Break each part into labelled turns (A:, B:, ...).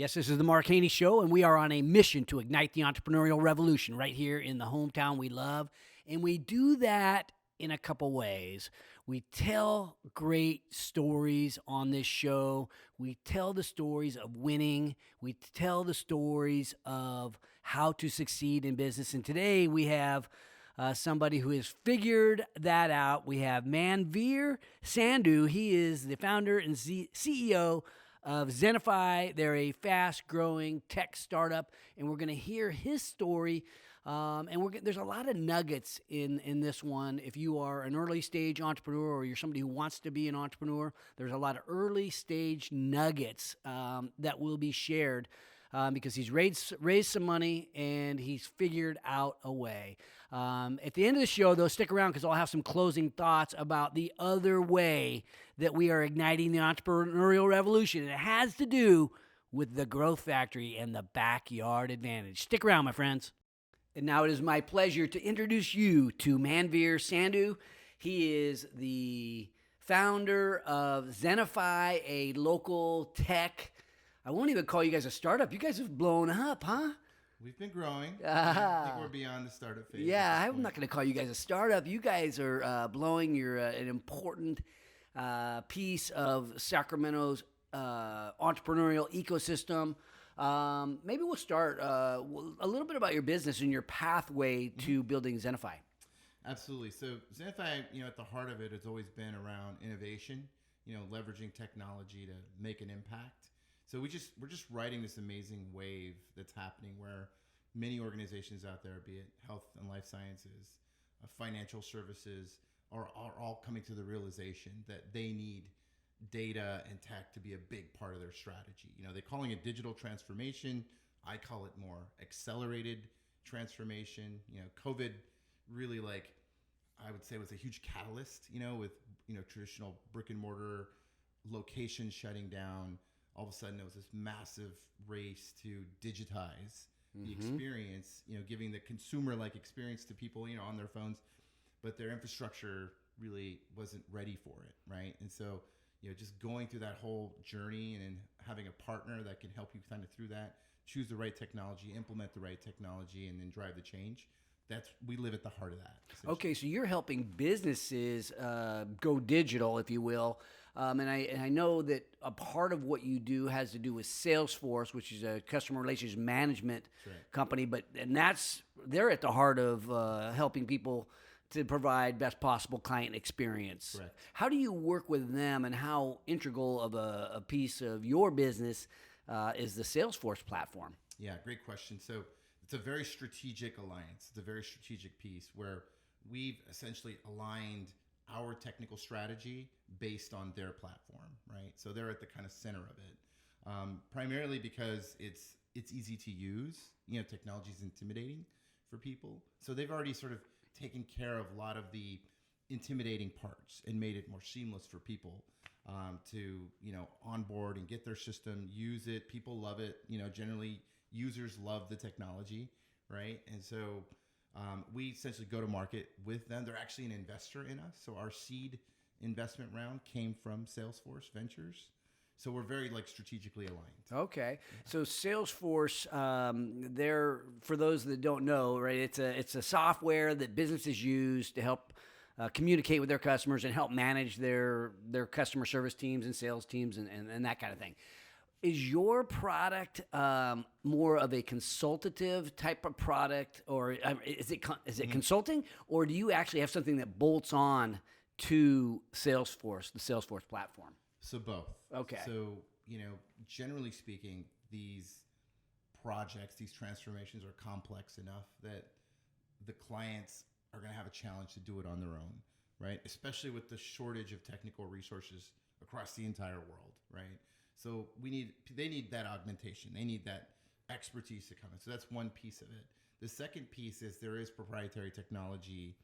A: Yes, this is the Mark Haney Show, and we are on a mission to ignite the entrepreneurial revolution right here in the hometown we love. And we do that in a couple ways. We tell great stories on this show. We tell the stories of winning. We tell the stories of how to succeed in business. And today we have somebody who has figured that out. We have Manveer Sandhu. He is the founder and CEO of Zennify. They're a fast-growing tech startup, and we're going to hear his story. There's a lot of nuggets in this one. If you are an early-stage entrepreneur or you're somebody who wants to be an entrepreneur, there's a lot of early-stage nuggets that will be shared because he's raised some money and he's figured out a way. At the end of the show, though, stick around because I'll have some closing thoughts about the other way that we are igniting the entrepreneurial revolution. And it has to do with the growth factory and the backyard advantage. Stick around, my friends. And now it is my pleasure to introduce you to Manveer Sandhu. He is the founder of Zennify, a local tech. I won't even call you guys a startup. You guys have blown up, huh?
B: We've been growing. I think we're beyond the startup phase.
A: Yeah, I'm not going to call you guys a startup. You guys are blowing. You're an important piece of Sacramento's entrepreneurial ecosystem. Maybe we'll start a little bit about your business and your pathway to building Zennify.
B: Absolutely. So Zennify, at the heart of it has always been around innovation, leveraging technology to make an impact. So we're just riding this amazing wave that's happening where many organizations out there, be it health and life sciences, financial services, are all coming to the realization that they need data and tech to be a big part of their strategy. They're calling it digital transformation. I call it more accelerated transformation. COVID really, I would say, was a huge catalyst, with, traditional brick and mortar locations shutting down. All of a sudden, there was this massive race to digitize the experience, giving the consumer-like experience to people, on their phones, but their infrastructure really wasn't ready for it, right? And so, just going through that whole journey and having a partner that can help you kind of through that, choose the right technology, implement the right technology, and then drive the change. We live at the heart of that.
A: Okay, so you're helping businesses go digital, if you will. And I know that a part of what you do has to do with Salesforce, which is a customer relations management company. They're at the heart of helping people to provide best possible client experience.
B: Correct.
A: How do you work with them, and how integral of a piece of your business is the Salesforce platform?
B: Yeah, great question. So it's a very strategic alliance. It's a very strategic piece where we've essentially aligned our technical strategy based on their platform, right? So they're at the kind of center of it, primarily because it's easy to use. Technology is intimidating for people. So they've already sort of taken care of a lot of the intimidating parts and made it more seamless for people to, onboard and get their system, use it. People love it. Generally, users love the technology, right? And so we essentially go to market with them. They're actually an investor in us. So our seed investment round came from Salesforce Ventures. So we're very strategically aligned.
A: Okay. So Salesforce, for those that don't know, right, it's a software that businesses use to help communicate with their customers and help manage their customer service teams and sales teams and that kind of thing. Is your product more of a consultative type of product, or is it consulting, or do you actually have something that bolts on to Salesforce, the Salesforce platform?
B: So both.
A: Okay.
B: So, generally speaking, these projects, these transformations are complex enough that the clients are going to have a challenge to do it on their own, right? Especially with the shortage of technical resources across the entire world, right? So they need that augmentation. They need that expertise to come in. So that's one piece of it. The second piece is there is proprietary technology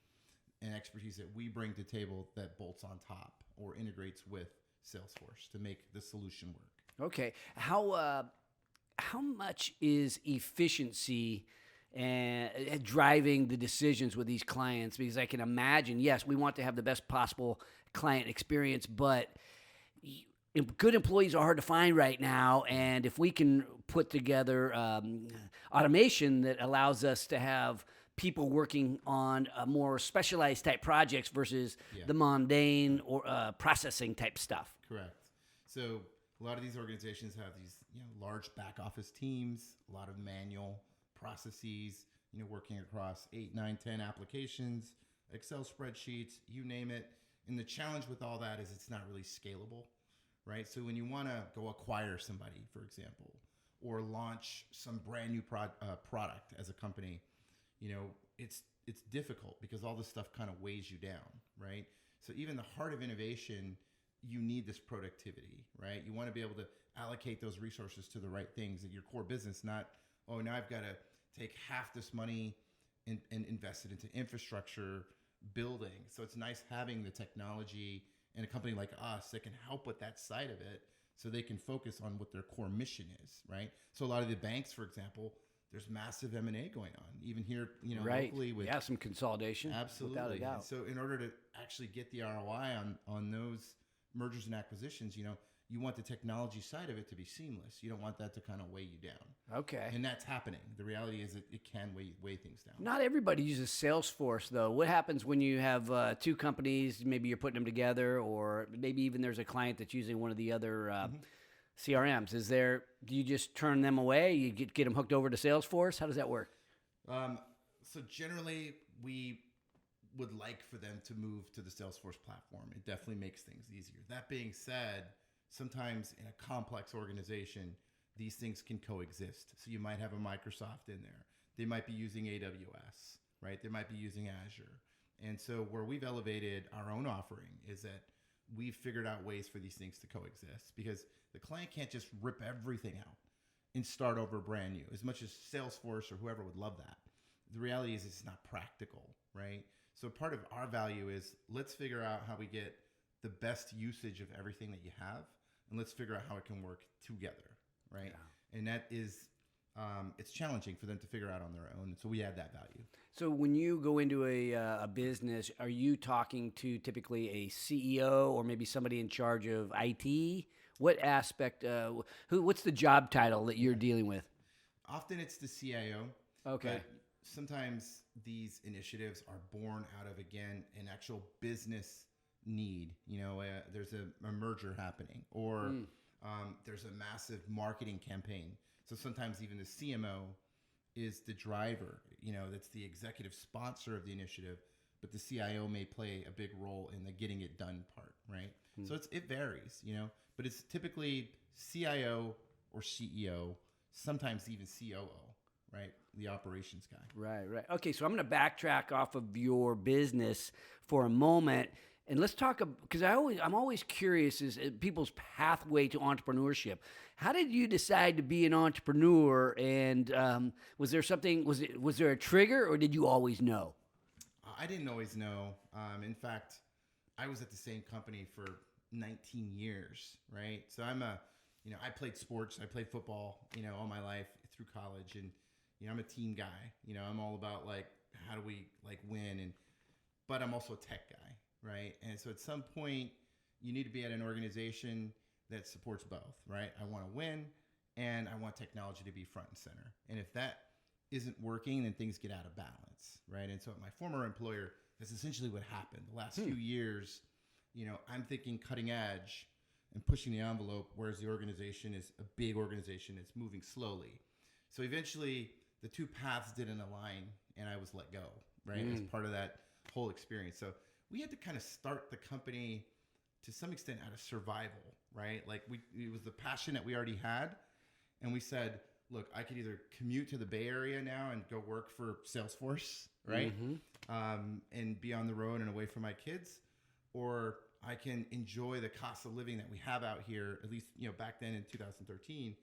B: and expertise that we bring to table that bolts on top or integrates with Salesforce to make the solution work.
A: Okay. How much is efficiency and driving the decisions with these clients? Because I can imagine, yes, we want to have the best possible client experience, but good employees are hard to find right now, and if we can put together automation that allows us to have people working on more specialized type projects versus
B: Yeah.
A: the mundane or processing type stuff.
B: Correct. So a lot of these organizations have these, large back office teams, a lot of manual processes, working across 8, 9, 10 applications, Excel spreadsheets, you name it. And the challenge with all that is it's not really scalable, right? So when you want to go acquire somebody, for example, or launch some brand new product as a company, it's difficult because all this stuff kind of weighs you down, right? So even the heart of innovation, you need this productivity, right? You want to be able to allocate those resources to the right things in your core business, not, now I've got to take half this money and invest it into infrastructure building. So it's nice having the technology and a company like us that can help with that side of it so they can focus on what their core mission is, right? So a lot of the banks, for example, there's massive M&A going on, even here, locally with
A: some consolidation.
B: absolutely.
A: Without a doubt.
B: So in order to actually get the ROI on those mergers and acquisitions, you want the technology side of it to be seamless. You don't want that to kind of weigh you down.
A: Okay.
B: And that's happening. The reality is it can weigh things down.
A: Not everybody uses Salesforce, though. What happens when you have two companies, maybe you're putting them together, or maybe even there's a client that's using one of the other CRMs? Do you just turn them away? You get them hooked over to Salesforce? How does that work?
B: So generally, we would like for them to move to the Salesforce platform. It definitely makes things easier. That being said, sometimes in a complex organization, these things can coexist. So you might have a Microsoft in there. They might be using AWS, right? They might be using Azure. And so where we've elevated our own offering is that we've figured out ways for these things to coexist, because the client can't just rip everything out and start over brand new. As much as Salesforce or whoever would love that, the reality is it's not practical, right? So part of our value is let's figure out how we get the best usage of everything that you have, and let's figure out how it can work together, right? Yeah. And that is, it's challenging for them to figure out on their own. So we add that value.
A: So when you go into a business, are you talking to typically a CEO or maybe somebody in charge of IT? What aspect, what's the job title that you're dealing with?
B: Often it's the CIO.
A: Okay.
B: But sometimes these initiatives are born out of, again, an actual business need. There's a merger happening, or there's a massive marketing campaign. So sometimes even the CMO is the driver, that's the executive sponsor of the initiative, but the CIO may play a big role in the getting it done part, right? So it varies, but it's typically CIO or CEO, sometimes even COO, right? The operations guy.
A: Right. Okay, so I'm going to backtrack off of your business for a moment, and let's talk, because I'm always curious is people's pathway to entrepreneurship. How did you decide to be an entrepreneur? And was there something? Was there a trigger, or did you always know?
B: I didn't always know. In fact, I was at the same company for 19 years, right? So I played sports. I played football, all my life through college, and I'm a team guy. I'm all about how do we win, but I'm also a tech guy, right? And so at some point, you need to be at an organization that supports both, right? I want to win, and I want technology to be front and center. And if that isn't working, then things get out of balance, right? And so at my former employer, that's essentially what happened. The last few years, I'm thinking cutting edge and pushing the envelope, whereas the organization is a big organization. It's moving slowly. So eventually, the two paths didn't align, and I was let go, right? As part of that whole experience. So we had to kind of start the company to some extent out of survival, right? It was the passion that we already had, and we said, look, I could either commute to the Bay Area now and go work for Salesforce, right? And be on the road and away from my kids, or I can enjoy the cost of living that we have out here, at least, back then in 2013,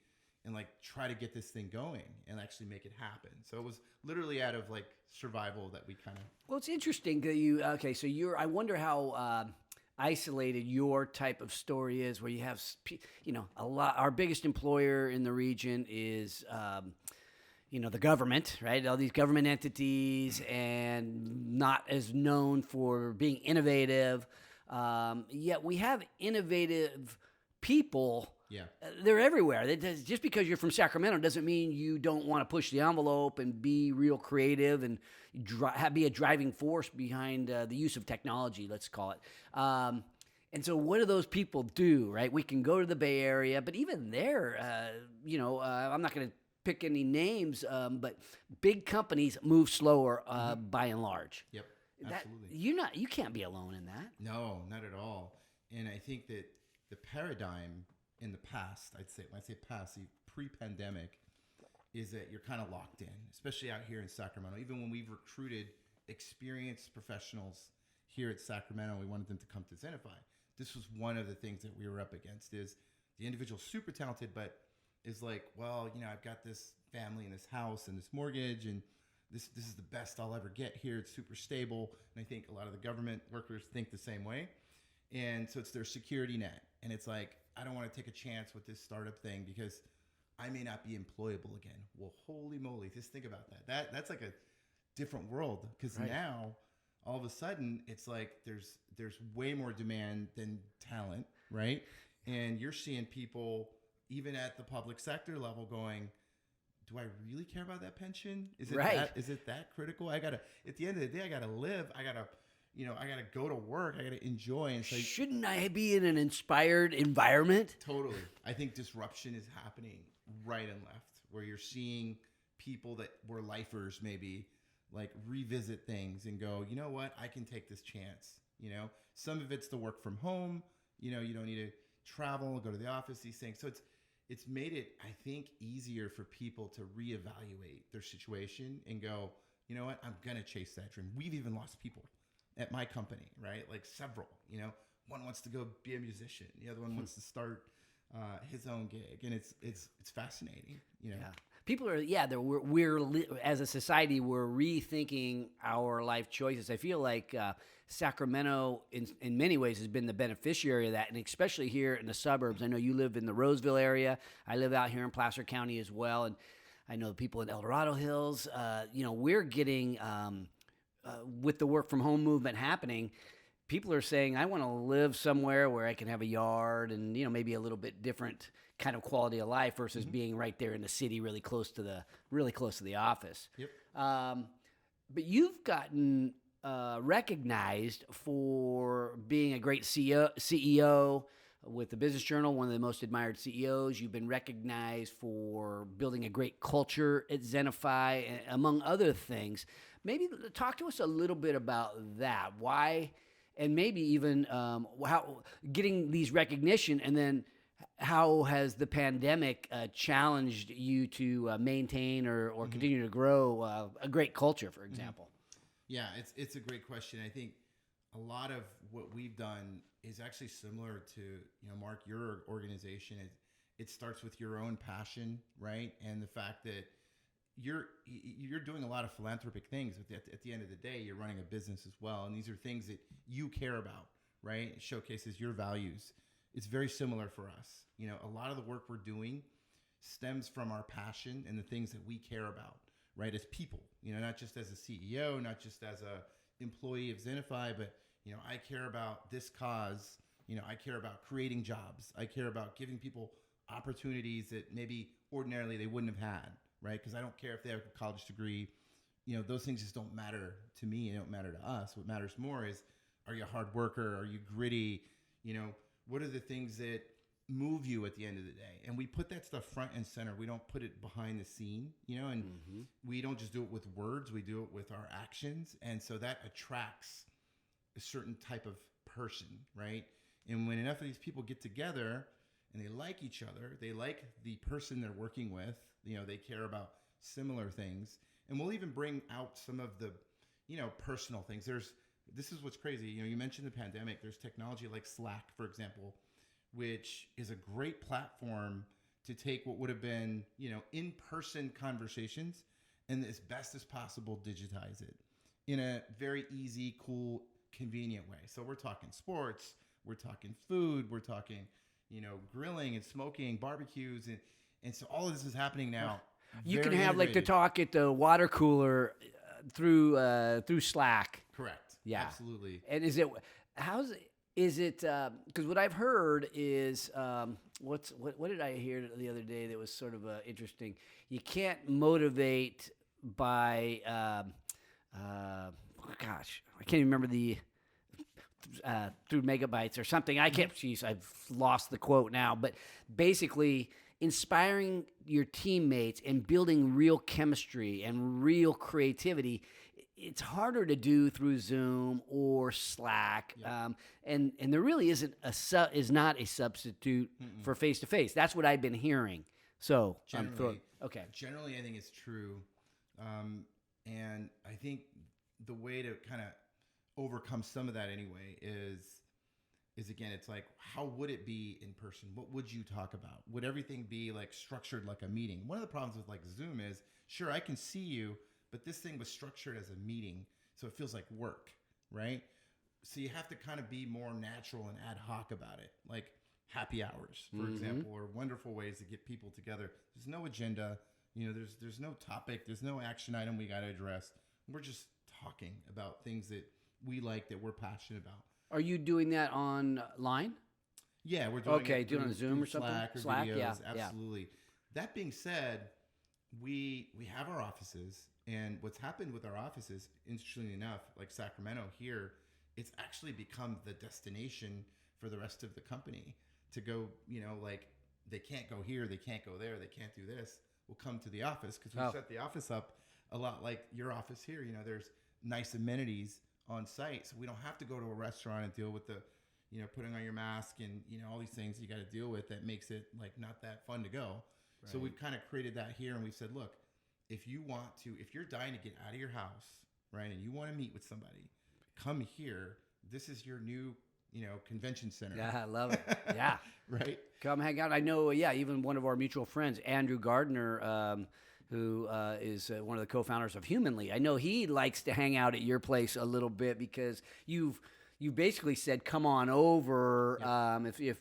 B: and try to get this thing going and actually make it happen. So it was literally out of survival that we kind of.
A: Well, it's interesting that so I wonder how isolated your type of story is, where you have, a lot. Our biggest employer in the region is, the government, right? All these government entities, and not as known for being innovative. Yet we have innovative people.
B: Yeah.
A: They're everywhere. Just because you're from Sacramento doesn't mean you don't want to push the envelope and be real creative and be a driving force behind the use of technology, let's call it. And so what do those people do, right? We can go to the Bay Area, but even there, I'm not going to pick any names, but big companies move slower by and large.
B: Yep, absolutely.
A: You can't be alone in that.
B: No, not at all. And I think that the paradigm in the past, when I say past, pre-pandemic, is that you're kind of locked in, especially out here in Sacramento. Even when we've recruited experienced professionals here at Sacramento, we wanted them to come to Zennify. This was one of the things that we were up against is the individual's super talented, but is like, well, I've got this family and this house and this mortgage, and this is the best I'll ever get here. It's super stable. And I think a lot of the government workers think the same way. And so it's their security net. And it's like, I don't want to take a chance with this startup thing because I may not be employable again. Well, holy moly, just think about that. That's like a different world because now all of a sudden it's like there's way more demand than talent, right? And you're seeing people even at the public sector level going, do I really care about that pension? Is it that critical? At the end of the day, I gotta live. I gotta go to work. I gotta enjoy. And so
A: shouldn't I be in an inspired environment?
B: Totally. I think disruption is happening right and left, where you're seeing people that were lifers maybe like revisit things and go, you know what? I can take this chance. Some of it's the work from home. You don't need to travel, go to the office, these things. So it's made it, I think, easier for people to reevaluate their situation and go, you know what? I'm going to chase that dream. We've even lost people at my company, right? Like several, one wants to go be a musician. The other one wants to start his own gig. And it's fascinating, Yeah.
A: People are, as a society, we're rethinking our life choices. I feel like Sacramento, in many ways, has been the beneficiary of that, and especially here in the suburbs. I know you live in the Roseville area. I live out here in Placer County as well, and I know the people in El Dorado Hills. We're getting, with the work from home movement happening, people are saying, I want to live somewhere where I can have a yard and, maybe a little bit different kind of quality of life versus being right there in the city, really close to the office.
B: Yep.
A: But you've gotten recognized for being a great CEO with the Business Journal, one of the most admired CEOs. You've been recognized for building a great culture at Zennify, among other things. Maybe talk to us a little bit about that. Why, and maybe even how getting these recognition, and then how has the pandemic challenged you to maintain or continue to grow a great culture, for example?
B: Yeah, it's a great question. I think a lot of what we've done is actually similar to, Mark, your organization. It starts with your own passion, right? And the fact that you're doing a lot of philanthropic things. At the end of the day, you're running a business as well. And these are things that you care about, right? It showcases your values. It's very similar for us. A lot of the work we're doing stems from our passion and the things that we care about, right? As people, not just as a CEO, not just as a employee of Zennify, but, I care about this cause. I care about creating jobs. I care about giving people opportunities that maybe ordinarily they wouldn't have had, right? Because I don't care if they have a college degree. Those things just don't matter to me. They don't matter to us. What matters more is, are you a hard worker? Are you gritty? What are the things that move you at the end of the day? And we put that stuff front and center. We don't put it behind the scene, and we don't just do it with words. We do it with our actions. And so that attracts a certain type of person, right? And when enough of these people get together and they like each other, they like the person they're working with, they care about similar things. And we'll even bring out some of the, personal things. This is what's crazy. You mentioned the pandemic. There's technology like Slack, for example, which is a great platform to take what would have been, in-person conversations and as best as possible digitize it in a very easy, cool, convenient way. So we're talking sports, we're talking food, we're talking, grilling and smoking, barbecues, and so all of this is happening now.
A: You can have like the talk at the water cooler through Slack.
B: Correct.
A: Yeah,
B: absolutely.
A: And how's it? Is it because what I've heard is what did I hear the other day that was sort of interesting? You can't motivate by gosh, I can't even remember the through megabytes or something. I can't. Geez, I've lost the quote now. But basically, inspiring your teammates and building real chemistry and real creativity. It's harder to do through Zoom or Slack, and there really isn't is not a substitute for face to face. That's what I've been hearing. So
B: Generally,
A: okay.
B: Generally, I think it's true, and I think the way to kind of overcome some of that anyway is again, it's like, how would it be in person? What would you talk about? Would everything be like structured like a meeting? One of the problems with like Zoom is, sure, I can see you, but this thing was structured as a meeting, so it feels like work, right? So you have to kind of be more natural and ad hoc about it, like happy hours, for example, or wonderful ways to get people together. There's no agenda, there's no topic, there's no action item we got to address. We're just talking about things that we like, that we're passionate about.
A: Are you doing that online?
B: Yeah, we're doing it
A: doing
B: through,
A: a Zoom or something?
B: Slack or videos,
A: yeah,
B: absolutely. Yeah. That being said, we have our offices, and what's happened with our offices, interestingly enough, like Sacramento here, it's actually become the destination for the rest of the company to go, like they can't go here, they can't go there, they can't do this. We'll come to the office because we set the office up a lot like your office here. There's nice amenities on site, so we don't have to go to a restaurant and deal with the, putting on your mask and, all these things you got to deal with that makes it like not that fun to go. Right. So we've kind of created that here, and we've said, look, if you're dying to get out of your house, right, and you want to meet with somebody, come here. This is your new, convention center.
A: Yeah, I love it. Yeah.
B: Right.
A: Come hang out. I know, even one of our mutual friends, Andrew Gardner, who is one of the co-founders of Humanly. I know he likes to hang out at your place a little bit because you basically said, come on over, if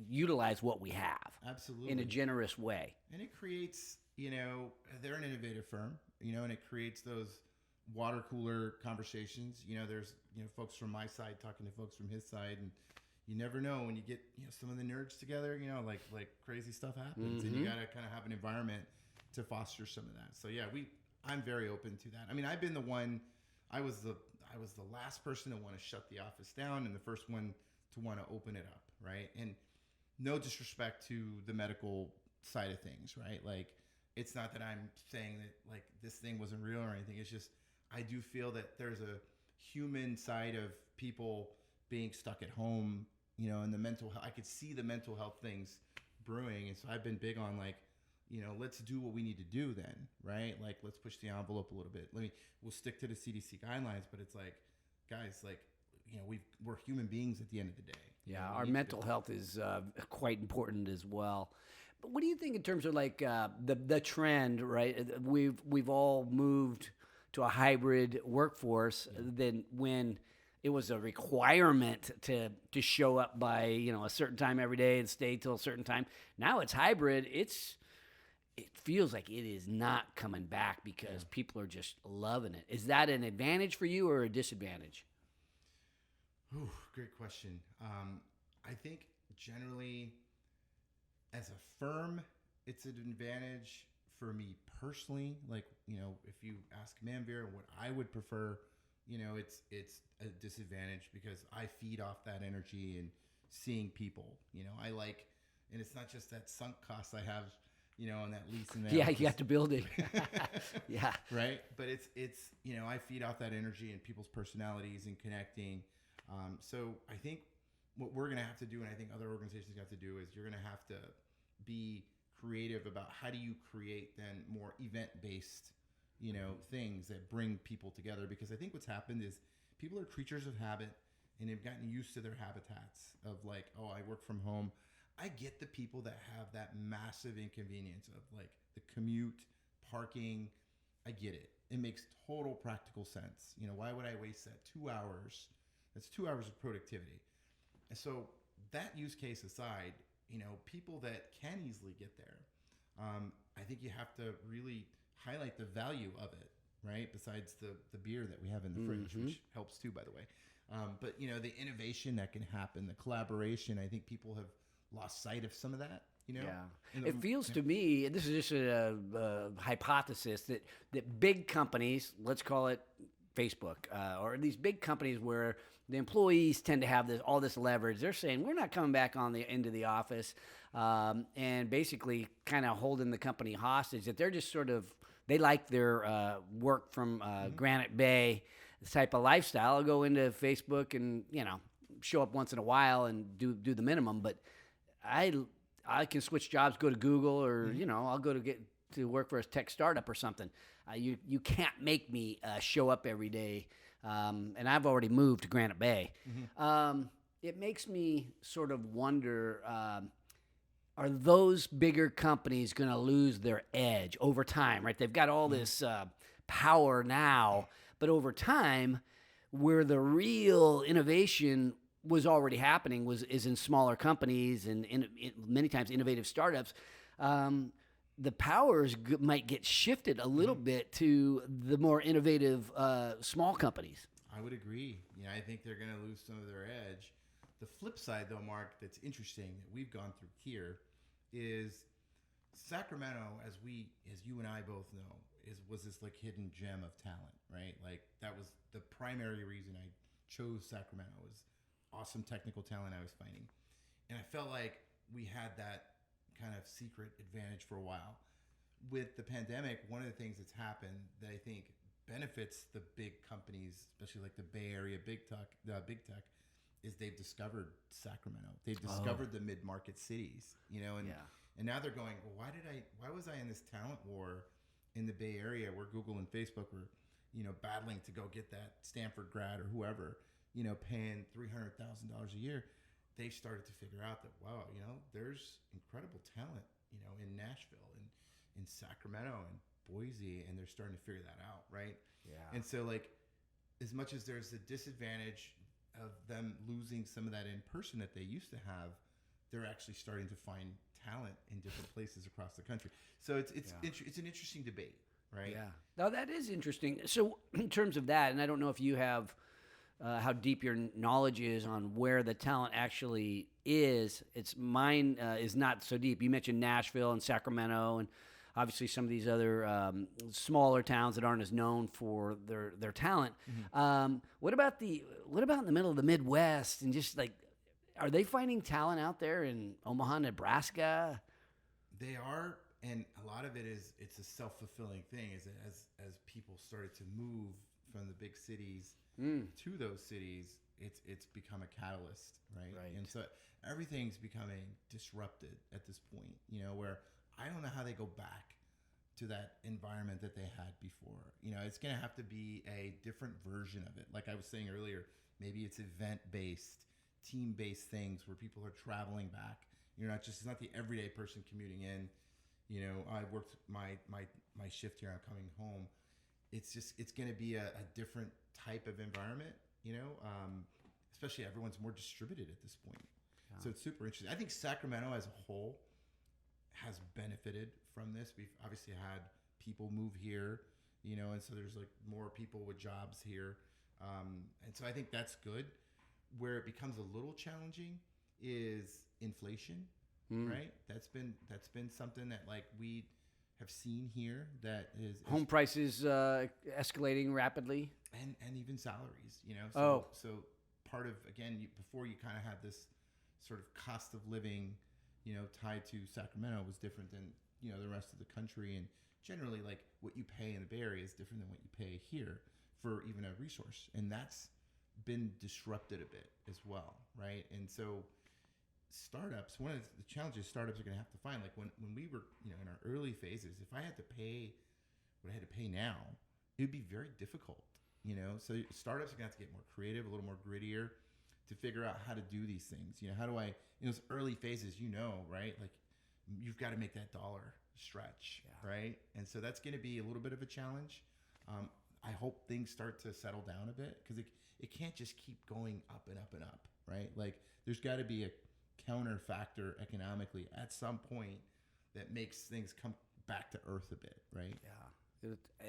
A: utilize what we have.
B: Absolutely.
A: In a generous way.
B: And it creates, they're an innovative firm, and it creates those water cooler conversations. There's, folks from my side talking to folks from his side, and you never know when you get, some of the nerds together, like crazy stuff happens, and you got to kind of have an environment to foster some of that. So yeah, I'm very open to that. I mean, I've been the one, I was the last person to want to shut the office down and the first one to want to open it up. Right. And no disrespect to the medical side of things, right? Like, it's not that I'm saying that like this thing wasn't real or anything. It's just, I do feel that there's a human side of people being stuck at home, and the mental health. I could see the mental health things brewing. And so I've been big on like, let's do what we need to do then, right? Like, let's push the envelope a little bit. We'll stick to the CDC guidelines, but it's like, guys, like, we're human beings at the end of the day.
A: Yeah, our mental health is quite important as well. But what do you think in terms of like the trend, right? We've all moved to a hybrid workforce than when it was a requirement to show up by a certain time every day and stay till a certain time. Now it's hybrid. It feels like it is not coming back because people are just loving it. Is that an advantage for you or a disadvantage?
B: Ooh, great question. I think generally, as a firm, it's an advantage for me personally. Like, if you ask Manveer what I would prefer, it's a disadvantage because I feed off that energy and seeing people. I like, and it's not just that sunk cost I have, on that lease and that.
A: Yeah, you got the building. Yeah.
B: Right. But it's I feed off that energy and people's personalities and connecting. So I think what we're going to have to do, and I think other organizations have to do, is you're going to have to be creative about how do you create then more event-based, things that bring people together. Because I think what's happened is people are creatures of habit, and they've gotten used to their habitats of like, oh, I work from home. I get the people that have that massive inconvenience of like the commute, parking. I get it. It makes total practical sense. Why would I waste that 2 hours? That's 2 hours of productivity. And so that use case aside, people that can easily get there, I think you have to really highlight the value of it. right? Besides the beer that we have in the fridge, which helps too, by the way. But the innovation that can happen, the collaboration, I think people have lost sight of some of that.
A: Yeah, it feels to me, and this is just a hypothesis, that big companies, let's call it Facebook, or these big companies where the employees tend to have all this leverage, they're saying we're not coming back into the office, and basically kind of holding the company hostage. That they're just they like their work from Granite Bay type of lifestyle. I'll go into Facebook and show up once in a while and do the minimum, but I can switch jobs, go to Google, or I'll go to work for a tech startup or something. You can't make me show up every day, and I've already moved to Granite Bay. It makes me sort of wonder: are those bigger companies going to lose their edge over time? Right? They've got all this power now, but over time, where the real innovation was already happening is in smaller companies and many times innovative startups. The powers might get shifted a little bit to the more innovative small companies.
B: I would agree. I think they're going to lose some of their edge. The flip side, though, Mark, that's interesting that we've gone through here is Sacramento, as you and I both know, was this like hidden gem of talent, right? Like that was the primary reason I chose Sacramento, was awesome technical talent I was finding. And I felt like we had that kind of secret advantage for a while. With the pandemic, one of the things that's happened that I think benefits the big companies, especially like the Bay Area big tech, is they've discovered Sacramento. They've discovered the mid-market cities, and now they're going, well, why was I in this talent war in the Bay Area where Google and Facebook were, battling to go get that Stanford grad or whoever, paying $300,000 a year. They started to figure out that, wow, there's incredible talent, in Nashville and in Sacramento and Boise, and they're starting to figure that out, right?
A: Yeah.
B: And so, like, as much as there's a disadvantage of them losing some of that in person that they used to have, they're actually starting to find talent in different places across the country. So it's an interesting debate, right?
A: Yeah. Now that is interesting. So in terms of that, and I don't know if you have how deep your knowledge is on where the talent actually is. Mine is not so deep. You mentioned Nashville and Sacramento, and obviously some of these other smaller towns that aren't as known for their talent. What about in the middle of the Midwest, and just like, are they finding talent out there in Omaha, Nebraska?
B: They are, and a lot of it's a self-fulfilling thing. As people started to move from the big cities to those cities, it's become a catalyst, right? And so everything's becoming disrupted at this point, where I don't know how they go back to that environment that they had before. It's going to have to be a different version of it. Like I was saying earlier, maybe it's event-based, team-based things where people are traveling back. It's not the everyday person commuting in. I worked my shift here. I'm coming home. It's going to be a different type of environment, especially everyone's more distributed at this point. Yeah. So it's super interesting. I think Sacramento as a whole has benefited from this. We've obviously had people move here, and so there's like more people with jobs here. And so I think that's good. Where it becomes a little challenging is inflation, right? That's been something that like we have seen here, that is
A: home prices escalating rapidly,
B: and even salaries, So part of, again, before you kind of had this sort of cost of living, tied to Sacramento was different than the rest of the country, and generally like what you pay in the Bay Area is different than what you pay here for even a resource, and that's been disrupted a bit as well, right? And so startups, one of the challenges startups are going to have to find, like when we were in our early phases, if I had to pay what I had to pay now, it would be very difficult, so startups are going to have to get more creative, a little more grittier to figure out how to do these things. How do I, in those early phases, right, like you've got to make that dollar stretch, right? And so that's going to be a little bit of a challenge. I hope things start to settle down a bit, because it can't just keep going up and up and up, right? Like there's got to be a counter factor economically at some point that makes things come back to earth a bit, right?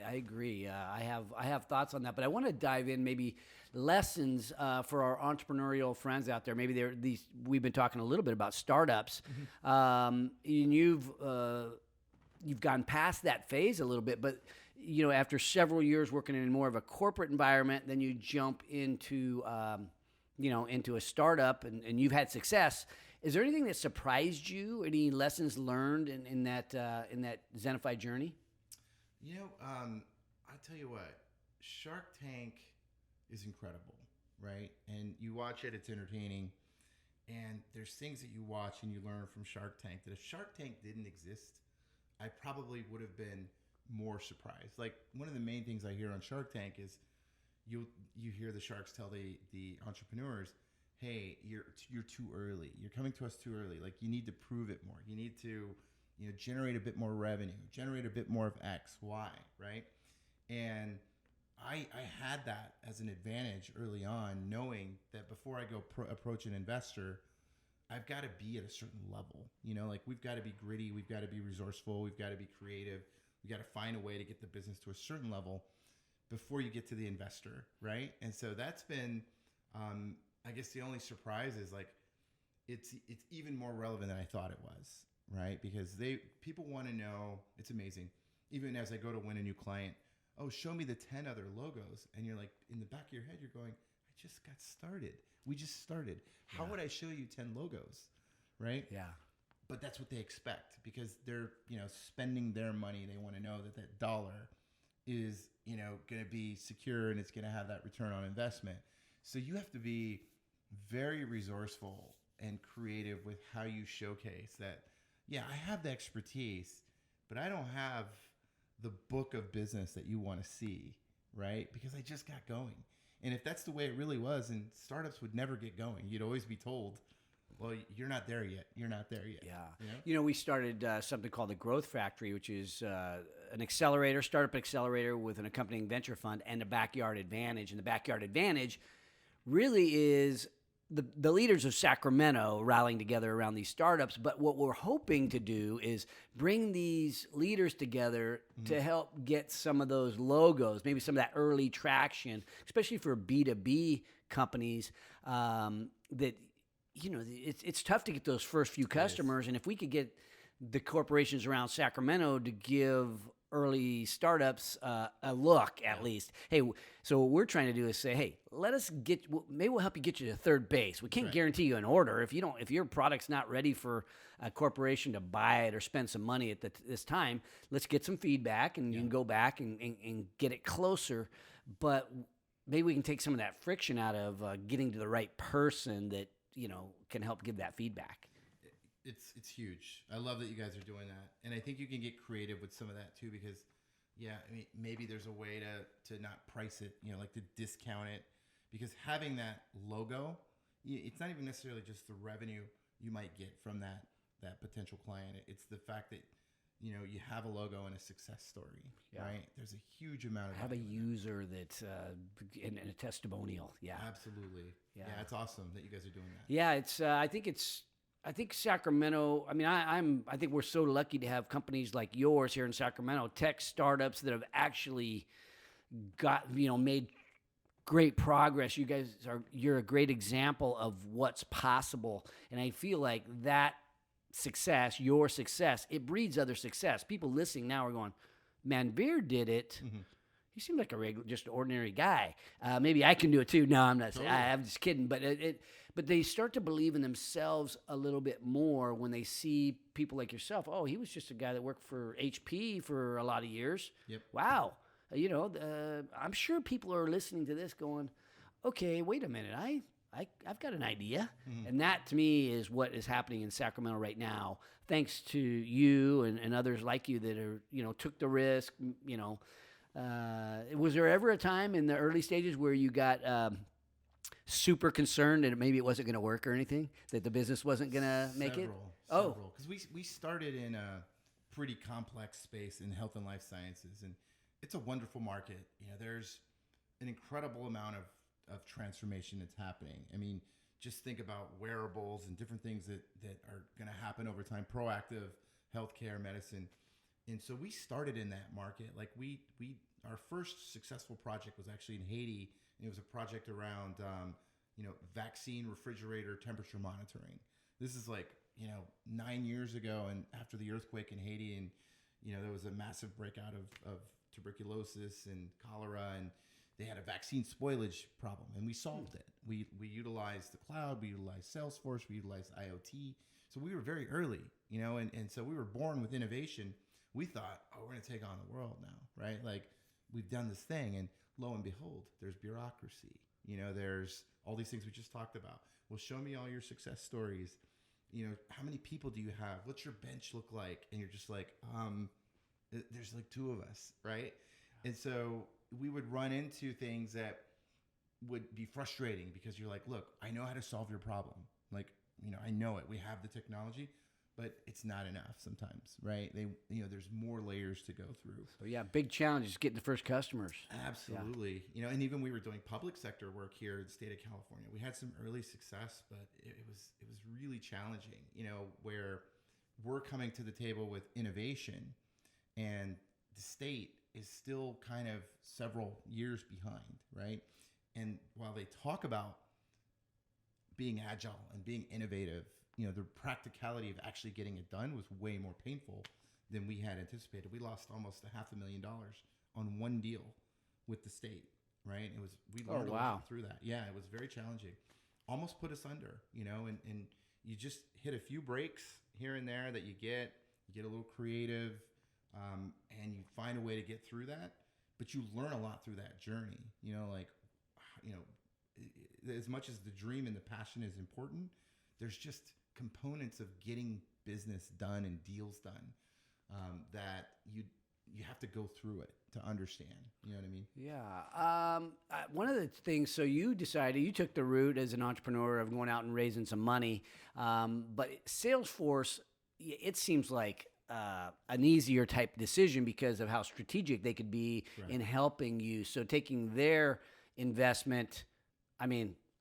A: I agree. I have thoughts on that, but I want to dive in maybe lessons for our entrepreneurial friends out there. Maybe they're these. We've been talking a little bit about startups, and you've gone past that phase a little bit, but after several years working in more of a corporate environment, then you jump into into a startup, and you've had success. Is there anything that surprised you? Any lessons learned in that Zennify journey?
B: I tell you what, Shark Tank is incredible, right? And you watch it, it's entertaining. And there's things that you watch and you learn from Shark Tank that if Shark Tank didn't exist, I probably would have been more surprised. Like one of the main things I hear on Shark Tank is you hear the sharks tell the entrepreneurs, hey, you're too early. You're coming to us too early. Like you need to prove it more. You need to generate a bit more revenue, generate a bit more of X, Y, right? And I had that as an advantage early on, knowing that before I go approach an investor, I've got to be at a certain level. Like we've got to be gritty, we've got to be resourceful, we've got to be creative, we got to find a way to get the business to a certain level before you get to the investor, right? And so that's been, I guess the only surprise is like, it's even more relevant than I thought it was, right? Because people want to know. It's amazing. Even as I go to win a new client, oh, show me the 10 other logos. And you're like, in the back of your head, you're going, I just got started. We just started. How would I show you 10 logos, right?
A: Yeah.
B: But that's what they expect because they're, spending their money. They want to know that that dollar is, going to be secure and it's going to have that return on investment. So you have to be very resourceful and creative with how you showcase that. Yeah, I have the expertise, but I don't have the book of business that you want to see, right? Because I just got going. And if that's the way it really was, and startups would never get going, you'd always be told, well, you're not there yet. You're not there yet.
A: Yeah. We started something called the Growth Factory, which is an startup accelerator with an accompanying venture fund and a backyard advantage. And the backyard advantage really is the leaders of Sacramento rallying together around these startups. But what we're hoping to do is bring these leaders together to help get some of those logos, maybe some of that early traction, especially for B2B companies that, it's tough to get those first few customers. And if we could get the corporations around Sacramento to give early startups a look at least. Hey, so what we're trying to do is say, hey, maybe we'll help you get you to third base. We can't guarantee you an order if your product's not ready for a corporation to buy it or spend some money at this time. Let's get some feedback and you can go back and get it closer. But maybe we can take some of that friction out of getting to the right person that can help give that feedback.
B: It's huge. I love that you guys are doing that. And I think you can get creative with some of that too, because maybe there's a way to not price it, like to discount it, because having that logo, it's not even necessarily just the revenue you might get from that potential client. It's the fact that, you have a logo and a success story, right? There's a huge amount of
A: have a user that's in a testimonial. Yeah,
B: absolutely. Yeah, it's awesome that you guys are doing that.
A: Yeah, I think Sacramento. I mean, I think we're so lucky to have companies like yours here in Sacramento, tech startups that have actually got made great progress. You're a great example of what's possible, and I feel like that success, your success, it breeds other success. People listening now are going, Manveer did it. Mm-hmm. He seemed like just an ordinary guy. Maybe I can do it too. No, I'm not. Totally. I'm just kidding. But they start to believe in themselves a little bit more when they see people like yourself. Oh, he was just a guy that worked for HP for a lot of years.
B: Yep.
A: Wow. I'm sure people are listening to this going, okay, wait a minute. I've got an idea. Mm-hmm. And that to me is what is happening in Sacramento right now. Thanks to you and others like you that are, took the risk, was there ever a time in the early stages where you got super concerned and maybe it wasn't going to work or anything, that the business wasn't going to make it?
B: Several. Because we started in a pretty complex space in health and life sciences, and it's a wonderful market. There's an incredible amount of transformation that's happening. I mean, just think about wearables and different things that are going to happen over time, proactive healthcare, medicine. And so we started in that market. Like our first successful project was actually in Haiti, and it was a project around, vaccine refrigerator temperature monitoring. This is like, 9 years ago, and after the earthquake in Haiti, and there was a massive breakout of tuberculosis and cholera, and they had a vaccine spoilage problem, and we solved it. We utilized the cloud, we utilized Salesforce, we utilized IoT. So we were very early, and so we were born with innovation. We thought, we're going to take on the world now, right? Like, we've done this thing, and lo and behold, there's bureaucracy. There's all these things we just talked about. Well, show me all your success stories. How many people do you have? What's your bench look like? And you're just like, there's like 2 of us, right? And so we would run into things that would be frustrating because you're like, look, I know how to solve your problem. Like, I know it. We have the technology, but it's not enough sometimes, right? There's more layers to go through.
A: So yeah, big challenge is getting the first customers.
B: Absolutely.
A: Yeah.
B: And even we were doing public sector work here in the state of California. We had some early success, but it was really challenging, where we're coming to the table with innovation and the state is still kind of several years behind, right? And while they talk about being agile and being innovative, the practicality of actually getting it done was way more painful than we had anticipated. We lost almost $500,000 on one deal with the state, right? We learned a lot through that. Yeah, it was very challenging. Almost put us under, and you just hit a few breaks here and there that you get a little creative, and you find a way to get through that, but you learn a lot through that journey. As much as the dream and the passion is important, there's just components of getting business done and deals done that you have to go through it to understand. You know what I mean?
A: Yeah. One of the things, so you took the route as an entrepreneur of going out and raising some money, but Salesforce, it seems like an easier type decision because of how strategic they could be in helping you. So taking their investment,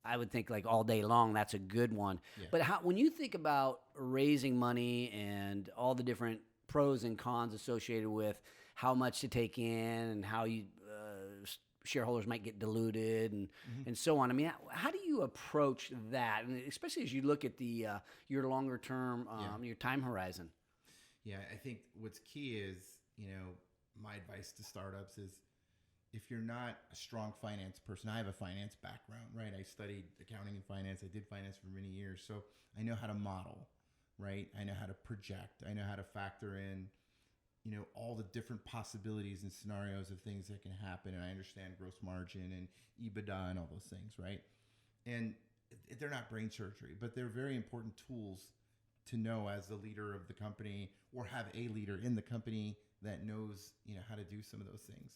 A: I would think like all day long, that's a good one. Yeah. But when you think about raising money and all the different pros and cons associated with how much to take in and how you shareholders might get diluted and so on. How do you approach that? And especially as you look at your longer term, your time horizon.
B: Yeah, I think what's key is, my advice to startups is, if you're not a strong finance person, I have a finance background, right? I studied accounting and finance. I did finance for many years. So I know how to model, right? I know how to project. I know how to factor in, all the different possibilities and scenarios of things that can happen. And I understand gross margin and EBITDA and all those things, right? And they're not brain surgery, but they're very important tools to know as the leader of the company, or have a leader in the company that knows, how to do some of those things.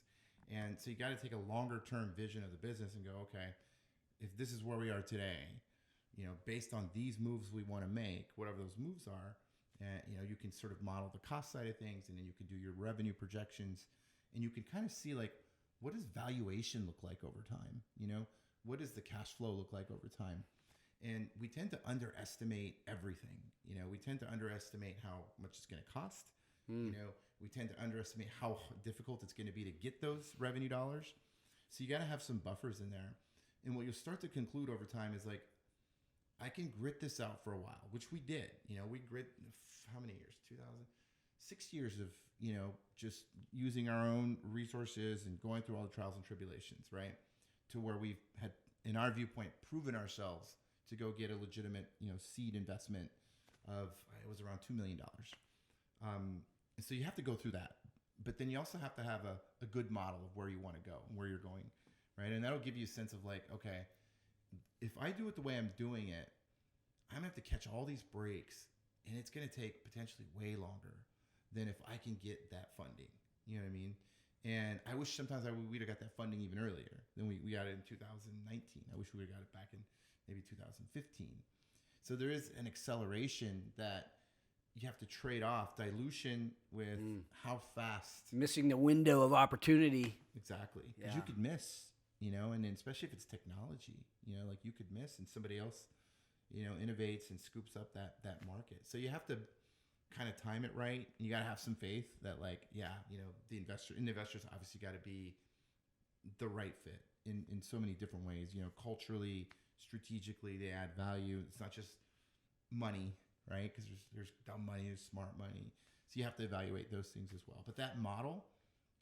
B: And so you got to take a longer term vision of the business and go, okay, if this is where we are today, based on these moves we want to make, whatever those moves are, you can sort of model the cost side of things, and then you can do your revenue projections, and you can kind of see like, what does valuation look like over time? What does the cash flow look like over time? And we tend to underestimate everything. We tend to underestimate how much it's going to cost. We tend to underestimate how difficult it's going to be to get those revenue dollars. So you got to have some buffers in there. And what you'll start to conclude over time is like, I can grit this out for a while, which we did. We grit how many years? 6 years of, just using our own resources and going through all the trials and tribulations, right? To where we've had, in our viewpoint, proven ourselves to go get a legitimate, seed investment of, it was around $2 million. And so you have to go through that. But then you also have to have a good model of where you want to go and where you're going, right? And that'll give you a sense of like, okay, if I do it the way I'm doing it, I'm going to have to catch all these breaks, and it's going to take potentially way longer than if I can get that funding. You know what I mean? And I wish sometimes we'd have got that funding even earlier than we got it in 2019. I wish we would have got it back in maybe 2015. So there is an acceleration that you have to trade off dilution with how fast.
A: Missing the window of opportunity.
B: Exactly. Because you could miss, and then especially if it's technology, like you could miss and somebody else, innovates and scoops up that market. So you have to kind of time it right. You got to have some faith that like, the investors obviously got to be the right fit in so many different ways, culturally, strategically, they add value. It's not just money, right? Because there's dumb money, there's smart money. So you have to evaluate those things as well. But that model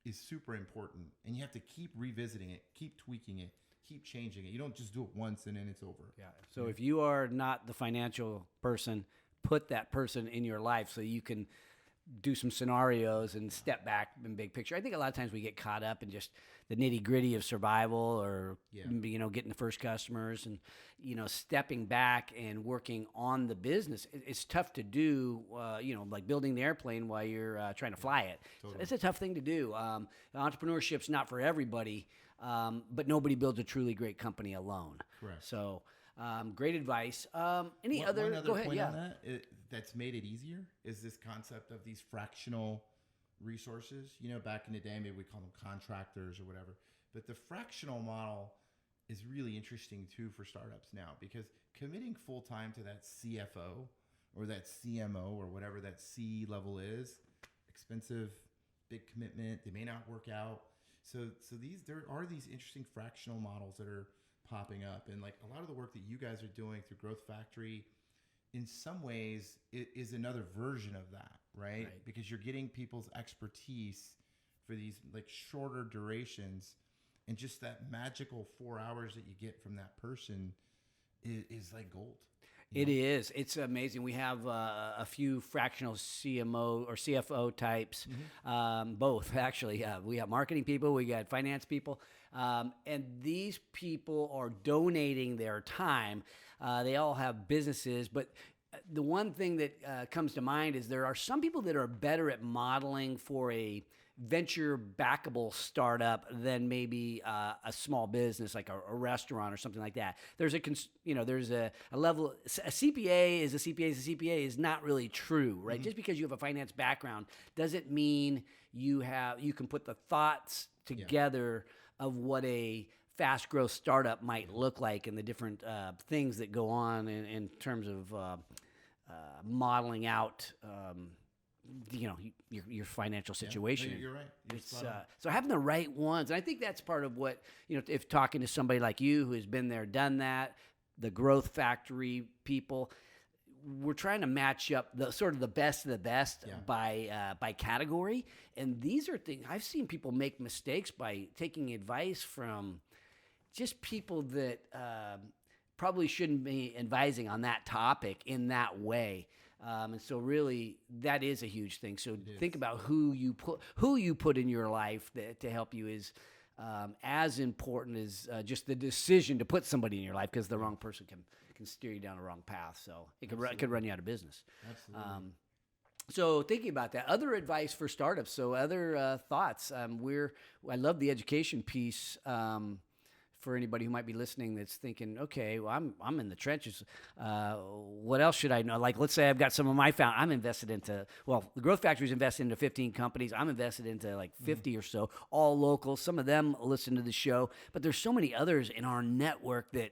B: is super important, and you have to keep revisiting it, keep tweaking it, keep changing it. You don't just do it once and then it's over.
A: Yeah. So if you are not the financial person, put that person in your life so you can do some scenarios and step back in big picture. I think a lot of times we get caught up in just the nitty gritty of survival or, getting the first customers and, stepping back and working on the business. It's tough to do, like building the airplane while you're trying to fly it.
B: Totally.
A: So it's a tough thing to do. Entrepreneurship's not for everybody, but nobody builds a truly great company alone.
B: Correct.
A: So great advice. One
B: other
A: go ahead.
B: Point
A: Yeah.
B: on that that's made it easier is this concept of these fractional resources. Back in the day, maybe we call them contractors or whatever. But the fractional model is really interesting too for startups now, because committing full time to that CFO or that CMO or whatever that C level is, expensive, big commitment. They may not work out. So there are these interesting fractional models that are popping up, and like a lot of the work that you guys are doing through Growth Factory, in some ways, it is another version of that, right? Because you're getting people's expertise for these like shorter durations, and just that magical 4 hours that you get from that person is like gold.
A: It is. It's amazing. We have a few fractional CMO or CFO types, both actually. We have marketing people, we got finance people, and these people are donating their time. They all have businesses, but the one thing that comes to mind is there are some people that are better at modeling for a venture backable startup than maybe a small business like a restaurant or something like that. There's a level. A CPA is a CPA is a CPA is not really true, right? Just because you have a finance background doesn't mean you can put the thoughts together of what a fast growth startup might look like and the different things that go on in terms of modeling out your financial situation.
B: Yeah, you're right.
A: So having the right ones, and I think that's part of what, if talking to somebody like you who has been there, done that, the Growth Factory people, we're trying to match up the sort of the best of the best by category. And these are things I've seen people make mistakes by taking advice from just people that probably shouldn't be advising on that topic in that way. And so really that is a huge thing. So think about who you put in your life to help you is as important as just the decision to put somebody in your life, because the wrong person can steer you down the wrong path. So it could run you out of business.
B: Absolutely.
A: So thinking about that, other advice for startups. So other thoughts. I love the education piece. For anybody who might be listening that's thinking, okay, well, I'm in the trenches. What else should I know? Like, let's say I've got some of my I'm invested into, the Growth Factory's invested into 15 companies. I'm invested into like 50 or so, all local. Some of them listen to the show, but there's so many others in our network that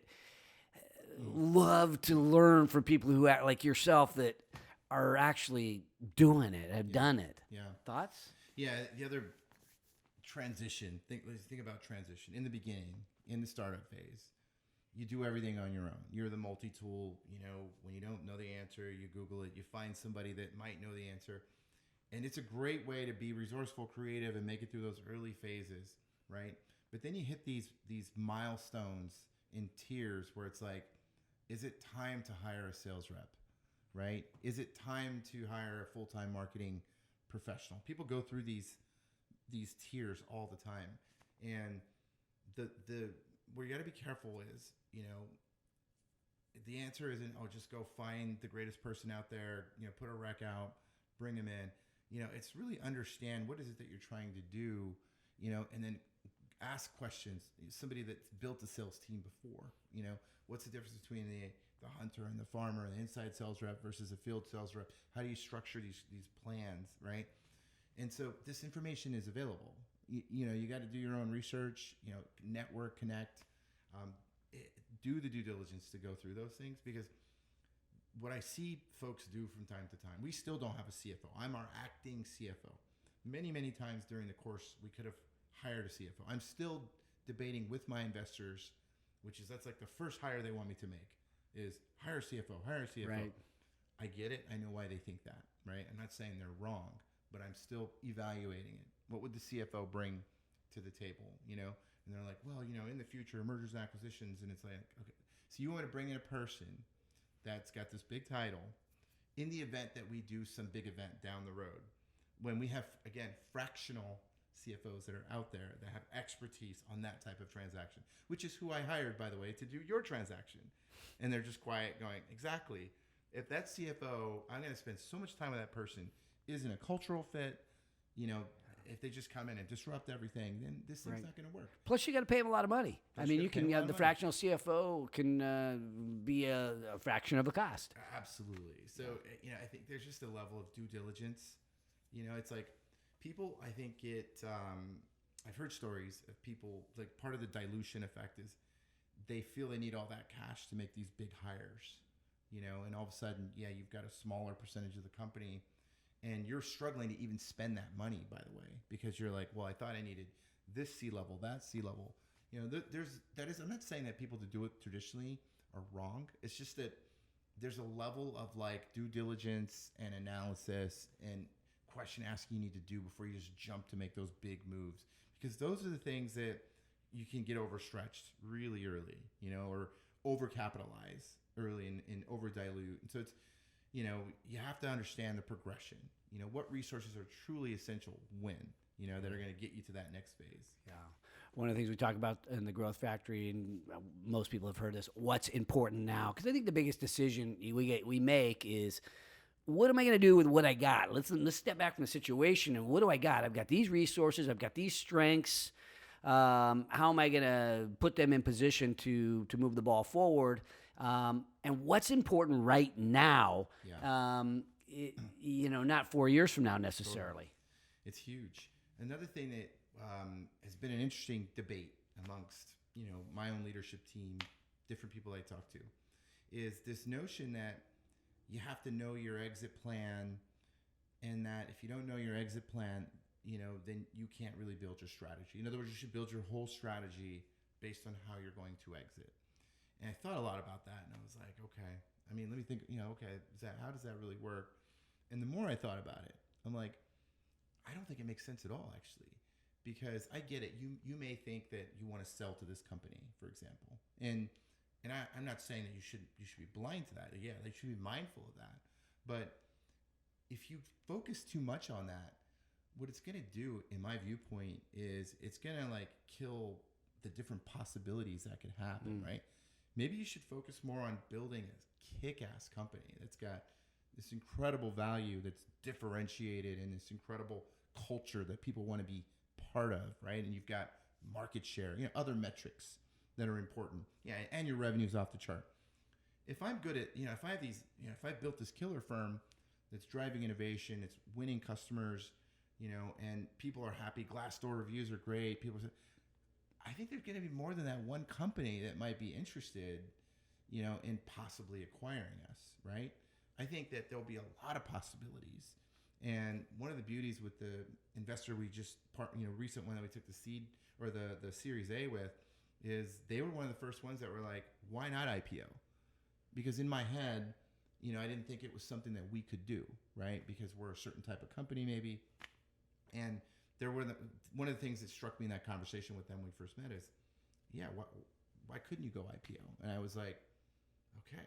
A: love to learn from people who act like yourself that are actually doing it, have done it.
B: Yeah.
A: Thoughts?
B: Yeah. The other transition, let's think about transition. In the beginning, in the startup phase, you do everything on your own. You're the multi-tool. When you don't know the answer, you Google it. You find somebody that might know the answer. And it's a great way to be resourceful, creative, and make it through those early phases, right? But then you hit these milestones in tiers where it's like, is it time to hire a sales rep, right? Is it time to hire a full-time marketing professional? People go through these tiers all the time. And the where you got to be careful is, the answer isn't, just go find the greatest person out there, put a rec out, bring them in. It's really understand what is it that you're trying to do, and then ask questions. Somebody that's built a sales team before, what's the difference between the hunter and the farmer, the inside sales rep versus a field sales rep? How do you structure these plans, right? And so this information is available. You got to do your own research, network, connect, do the due diligence to go through those things, because what I see folks do from time to time, we still don't have a CFO. I'm our acting CFO. Many, many times during the course, we could have hired a CFO. I'm still debating with my investors, that's like the first hire they want me to make is hire a CFO, hire a CFO.
A: Right.
B: I get it. I know why they think that, right? I'm not saying they're wrong, but I'm still evaluating it. What would the CFO bring to the table, And they're like, well, in the future, mergers and acquisitions. And it's like, okay, so you want to bring in a person that's got this big title in the event that we do some big event down the road, when we have, again, fractional CFOs that are out there that have expertise on that type of transaction, which is who I hired, by the way, to do your transaction. And they're just quiet going, exactly. If that CFO, I'm going to spend so much time with that person, isn't a cultural fit, if they just come in and disrupt everything, then this thing's not going to work.
A: Plus, you got to pay them a lot of money.
B: Plus
A: I mean, you can
B: the
A: fractional CFO can be a fraction of the cost.
B: Absolutely. So, I think there's just a level of due diligence. It's like people, I think I've heard stories of people, like part of the dilution effect is they feel they need all that cash to make these big hires, and all of a sudden, you've got a smaller percentage of the company. And you're struggling to even spend that money, by the way, because you're like, well, I thought I needed this C-level, that C-level. I'm not saying that people to do it traditionally are wrong. It's just that there's a level of like due diligence and analysis and question asking you need to do before you just jump to make those big moves. Because those are the things that you can get overstretched really early, or overcapitalize early and overdilute. And so it's, you have to understand the progression. What resources are truly essential when, that are going to get you to that next phase.
A: Yeah. One of the things we talk about in the Growth Factory, and most people have heard this, what's important now? Because I think the biggest decision we make is, what am I going to do with what I got? Let's step back from the situation and what do I got? I've got these resources. I've got these strengths. How am I going to put them in position to move the ball forward? And what's important right now, not 4 years from now necessarily.
B: Totally. It's huge. Another thing that has been an interesting debate amongst, my own leadership team, different people I talk to, is this notion that you have to know your exit plan, and that if you don't know your exit plan, then you can't really build your strategy. In other words, you should build your whole strategy based on how you're going to exit. And I thought a lot about that, and I was like, okay, let me think, okay, how does that really work? And the more I thought about it, I'm like, I don't think it makes sense at all, actually, because I get it. You may think that you want to sell to this company, for example, and I'm not saying that you should be blind to that. Yeah, they should be mindful of that. But if you focus too much on that, what it's going to do, in my viewpoint, is it's going to like kill the different possibilities that could happen, right? Maybe you should focus more on building a kick-ass company that's got this incredible value, that's differentiated, and this incredible culture that people want to be part of, right? And you've got market share, other metrics that are important. Yeah, and your revenue's off the chart. If I'm good at, if I have these, if I built this killer firm that's driving innovation, it's winning customers, and people are happy, Glassdoor reviews are great, people say, I think there's going to be more than that one company that might be interested, in possibly acquiring us, right? I think that there'll be a lot of possibilities. And one of the beauties with the investor we just recent one that we took the seed or the Series A with, is they were one of the first ones that were like, why not IPO? Because in my head, I didn't think it was something that we could do, right? Because we're a certain type of company maybe. And one of the things that struck me in that conversation with them when we first met is, why couldn't you go IPO? And I was like, okay.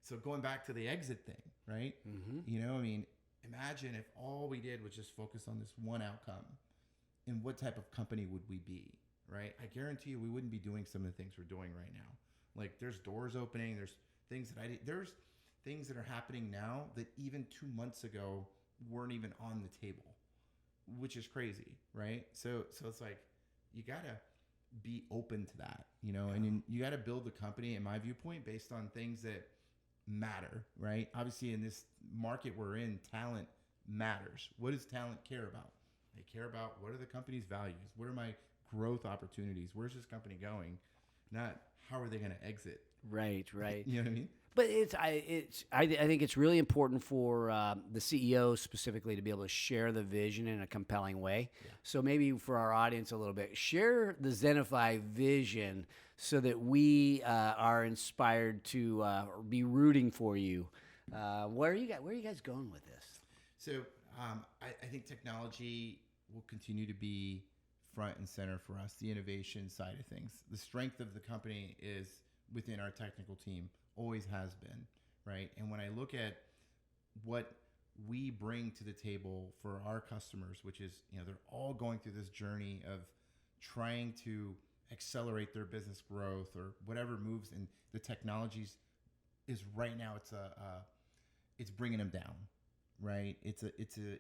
B: So going back to the exit thing, right? Mm-hmm. Imagine if all we did was just focus on this one outcome, and what type of company would we be, right? I guarantee you we wouldn't be doing some of the things we're doing right now. Like there's doors opening, there's things that are happening now that even 2 months ago weren't even on the table, which is crazy, right? So it's like, you gotta be open to that, and you gotta build the company, in my viewpoint, based on things that matter, right? Obviously in this market we're in, talent matters. What does talent care about? They care about, what are the company's values? What are my growth opportunities? Where's this company going? Not how are they going to exit,
A: Right.
B: You know what I mean?
A: But I think it's really important for the CEO specifically to be able to share the vision in a compelling way.
B: Yeah.
A: So maybe for our audience a little bit, share the Zennify vision so that we are inspired to be rooting for you. Where are you guys going with this?
B: So I think technology will continue to be front and center for us, the innovation side of things. The strength of the company is within our technical team, always has been, right? And when I look at what we bring to the table for our customers, which is, they're all going through this journey of trying to accelerate their business growth or whatever moves in the technologies is right now it's bringing them down, right? It's a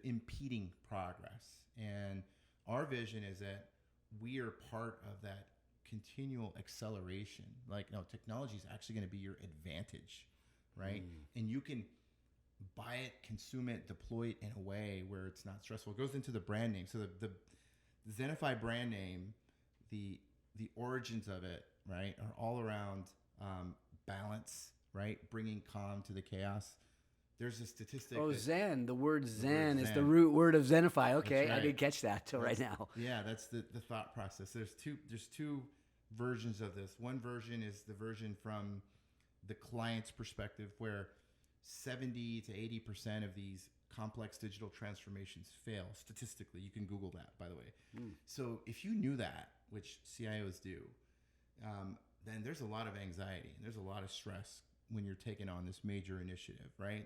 B: impeding progress. And our vision is that we are part of that continual acceleration. Like, no, technology is actually going to be your advantage, right? And you can buy it, consume it, deploy it in a way where it's not stressful. It goes into the brand name. So the Zennify brand name, the origins of it, right, are all around balance, right? Bringing calm to the chaos. There's a statistic.
A: Oh, Zen. The word Zen is
B: Zen.
A: the root word of Zennify. Okay,
B: That's right.
A: I didn't catch that till right now.
B: Yeah, that's the thought process. There's two versions of this. One version is the version from the client's perspective, where 70 to 80% of these complex digital transformations fail statistically. You can Google that, by the way. So if you knew that, which CIOs do, then there's a lot of anxiety and there's a lot of stress when you're taking on this major initiative, right?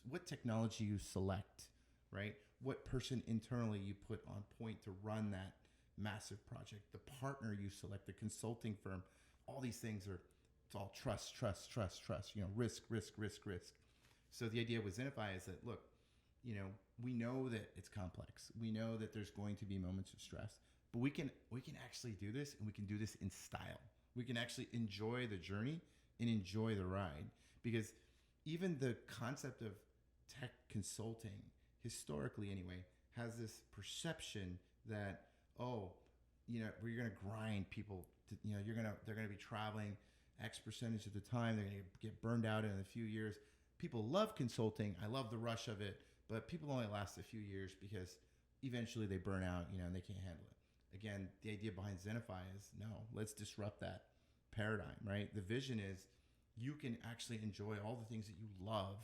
B: What technology you select, right? What person internally you put on point to run that massive project, the partner you select, the consulting firm, all these things it's all trust, risk. So the idea with Zennify is that, look, we know that it's complex. We know that there's going to be moments of stress, but we can actually do this, and we can do this in style. We can actually enjoy the journey and enjoy the ride, because even the concept of tech consulting, historically anyway, has this perception that, we're going to grind people to, they're going to be traveling X percentage of the time. They're going to get burned out in a few years. People love consulting. I love the rush of it, but people only last a few years because eventually they burn out, and they can't handle it. Again, the idea behind Zennify is, no, let's disrupt that paradigm, right? The vision is you can actually enjoy all the things that you love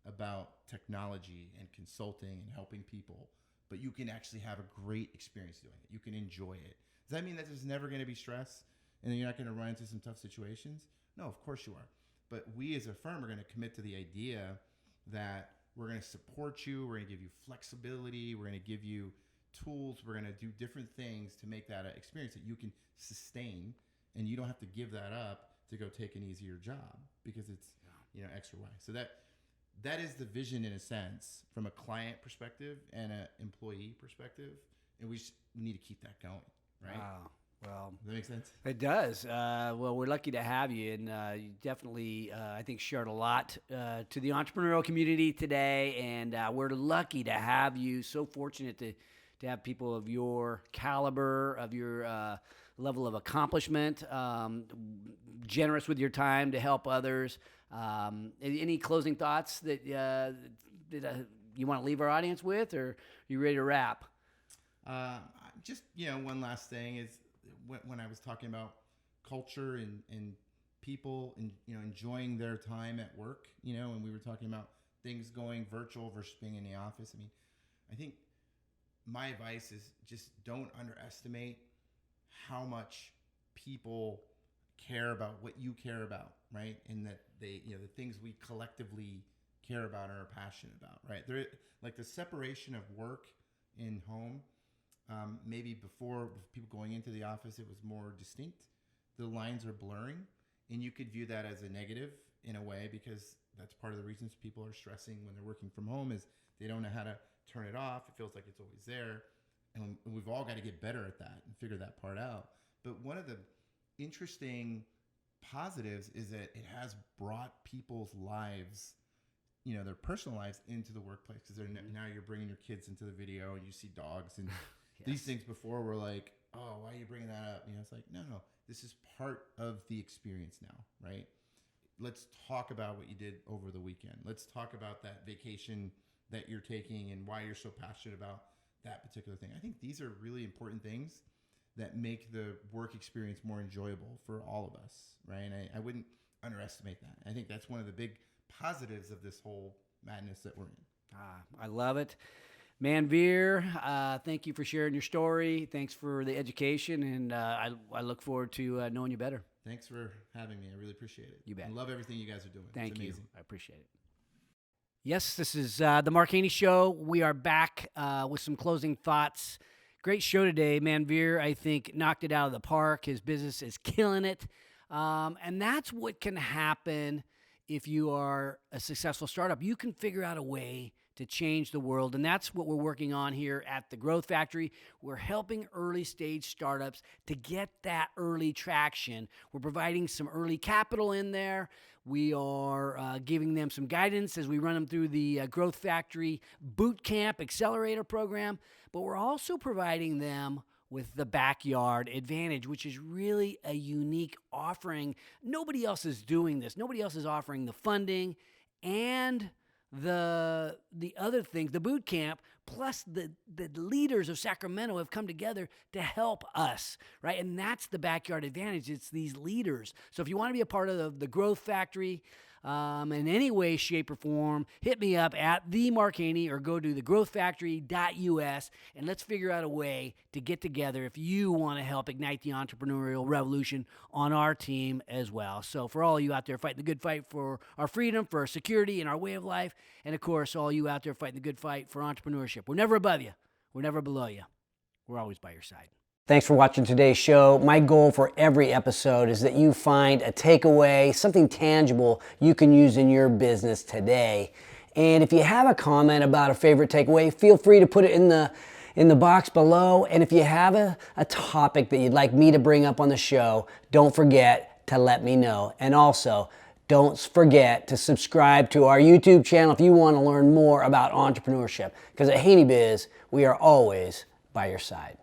B: about technology and consulting and helping people, but you can actually have a great experience doing it. You can enjoy it. Does that mean that there's never going to be stress and then you're not going to run into some tough situations? No, of course you are. But we as a firm are going to commit to the idea that we're going to support you. We're going to give you flexibility. We're going to give you tools. We're going to do different things to make that an experience that you can sustain, and you don't have to give that up to go take an easier job because it's X or Y. So that is the vision in a sense from a client perspective and an employee perspective, and we need to keep that going, right?
A: Wow. Well,
B: does that make sense?
A: It does. Well, we're lucky to have you, and you definitely, I think, shared a lot to the entrepreneurial community today, and we're lucky to have you. So fortunate to have people of your caliber, of your level of accomplishment, generous with your time to help others. Any closing thoughts that you want to leave our audience with, or are you ready to wrap?
B: Just, one last thing is when I was talking about culture and people and, enjoying their time at work, and we were talking about things going virtual versus being in the office. I mean, I think my advice is just don't underestimate how much people care about what you care about, right? And that they, the things we collectively care about and are passionate about, right? There, like the separation of work and home, maybe before people going into the office, it was more distinct. The lines are blurring, and you could view that as a negative in a way, because that's part of the reasons people are stressing when they're working from home is they don't know how to turn it off. It feels like it's always there. And we've all got to get better at that and figure that part out. But one of the interesting positives is that it has brought people's lives, their personal lives into the workplace, because now you're bringing your kids into the video and you see dogs and yes. These things before were like, oh, why are you bringing that up? It's like, no, this is part of the experience now, right? Let's talk about what you did over the weekend. Let's talk about that vacation that you're taking and why you're so passionate about that particular thing. I think these are really important things that make the work experience more enjoyable for all of us, right? And I wouldn't underestimate that. I think that's one of the big positives of this whole madness that we're in.
A: I love it. Manveer, thank you for sharing your story. Thanks for the education, and I look forward to knowing you better.
B: Thanks for having me. I really appreciate it.
A: You bet.
B: I love everything you guys are doing.
A: Thank
B: it's
A: you.
B: amazing.
A: I appreciate it. Yes, this is the Mark Haney Show. We are back with some closing thoughts. Great show today. Manveer, I think, knocked it out of the park. His business is killing it. And that's what can happen if you are a successful startup. You can figure out a way to change the world. And that's what we're working on here at the Growth Factory. We're helping early stage startups to get that early traction. We're providing some early capital in there. We are giving them some guidance as we run them through the Growth Factory Bootcamp Accelerator program. But we're also providing them with the Backyard Advantage, which is really a unique offering. Nobody else is doing this. Nobody else is offering the funding and the other things, the boot camp, plus the leaders of Sacramento have come together to help us, right? And that's the Backyard Advantage. It's these leaders. So if you want to be a part of the Growth Factory in any way, shape, or form, hit me up at the Mark Haney or go to thegrowthfactory.us and let's figure out a way to get together if you want to help ignite the entrepreneurial revolution on our team as well. So for all you out there fighting the good fight for our freedom, for our security, and our way of life, and of course, all you out there fighting the good fight for entrepreneurship, we're never above you. We're never below you. We're always by your side. Thanks for watching today's show. My goal for every episode is that you find a takeaway, something tangible you can use in your business today. And if you have a comment about a favorite takeaway, feel free to put it in the box below. And if you have a topic that you'd like me to bring up on the show, don't forget to let me know. And also, don't forget to subscribe to our YouTube channel if you want to learn more about entrepreneurship. Because at Haney Biz, we are always by your side.